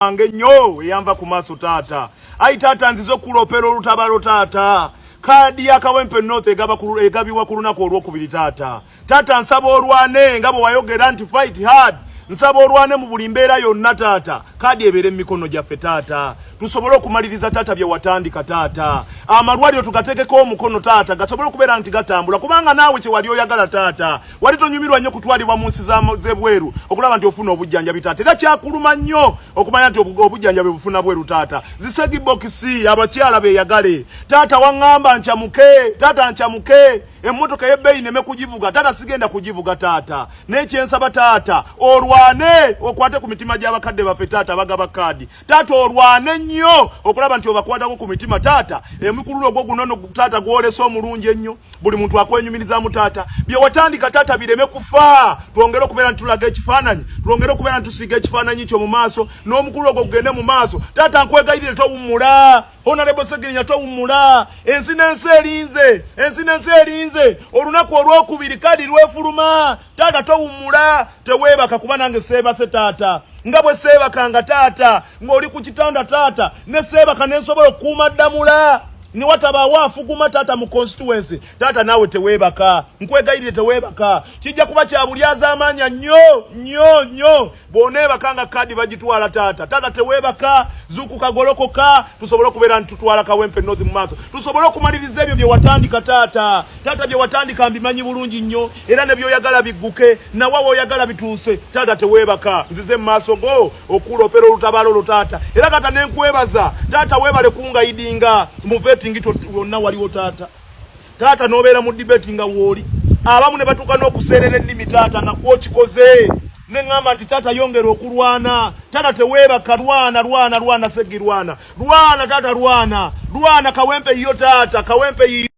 Ange nyo yamba ku maaso taata. Ai taata nzizo kulopera olutabalo taata. Kadi ya Kawempe North egabiwa ku lunaku olwokubiri taata. Taata nsaba olwane nga bwe wayogera anti fight hard. Nsaba olwane mu buli mbeera yonna taata. Kadi ebere mu mikono gyaffe taata. Tusobole okumaliriza taata bye watandika taata. Amalwaliro tugateekeko omukono taata gasobole okubeera nti gatambula kubanga naawe kye wali oyagala taata. Wali tonyumirwa nnyo kutwalibwa mu nsi z'ebweru okulaba nti ofuna obujjanjabi taata. Era kyakuluma nnyo okumanya nti obujjanjabi bufuna bweru taata. Zisegi bokisi abakyala beeyagale. Taata waŋŋamba ncamuke, taata ncamuke. Emmotoka y'ebbeeyi neme kugivuga taata sigenda kugivuga taata. N'ekyensaba taata olwane okwate ku mitima gy'abakadde baffe taata bagaba kadi. Taata olwane nnyo okulaba nti obakwatako ku mitima taata. Emikululo ogwo guno taata gwolesa omulungi ennyo. Buli muntu akwenyumirizaamu taata. Bye watandika taata bireme kufa. Twongere okubeera nti tulaga ekifaananyi. Twongere okubeera nti tusiiga ekifaananyi kyo mu maaso. N'omukululo ogwo gugende mu maaso. Taata nkwegayirire towummula. Honorable Segirinya towummula. Ensi n'ensi erinze. Ensi n'ensi erinze. Olunaku olwokubiri kadi lwefuluma. Taata towummula. Teweebaka kuba nange seebase taata. Nga bwe seebakanga taata. Ng'oli ku kitanda taata. Ne seebaka ne nsobola okukuuma ddamula. Ni watabaawo afuguma taata mu constituency. Taata naawe teweebaka. Nkwegayirire teweebaka. Kijja kuba kya bulyaza amaanya nnyo. Bw'oneebakanga kadi bagitwala taata. Taata teweebaka. Zuukuka golokoka. Tusobole okubeera nti tutwala Kawempe North mu maaso. Tusobole okumaliriza ebyo bye watandika taata. Taata bye watandika mbimanyi bulungi nnyo. Era ne by'oyagala bigguke. Nawe w'oyagala bituuse. Taata teweebaka. Nzize mu maaso go okulopera olutabaalo olwo taata. Era kata ne nkwebaza. Taata weebale kungayidinga. Ngito wonna waliwo taata. Taata nobeera mu debate nga wooli. Abamu ne batuuka n'okuseerera ennimi taata nga kwokikoze. Ne ngamba nti taata yongera okulwana. Taata teweebaka lwana Segirwana. Lwana taata lwana. Lwana Kawempe yo taata. Kawempe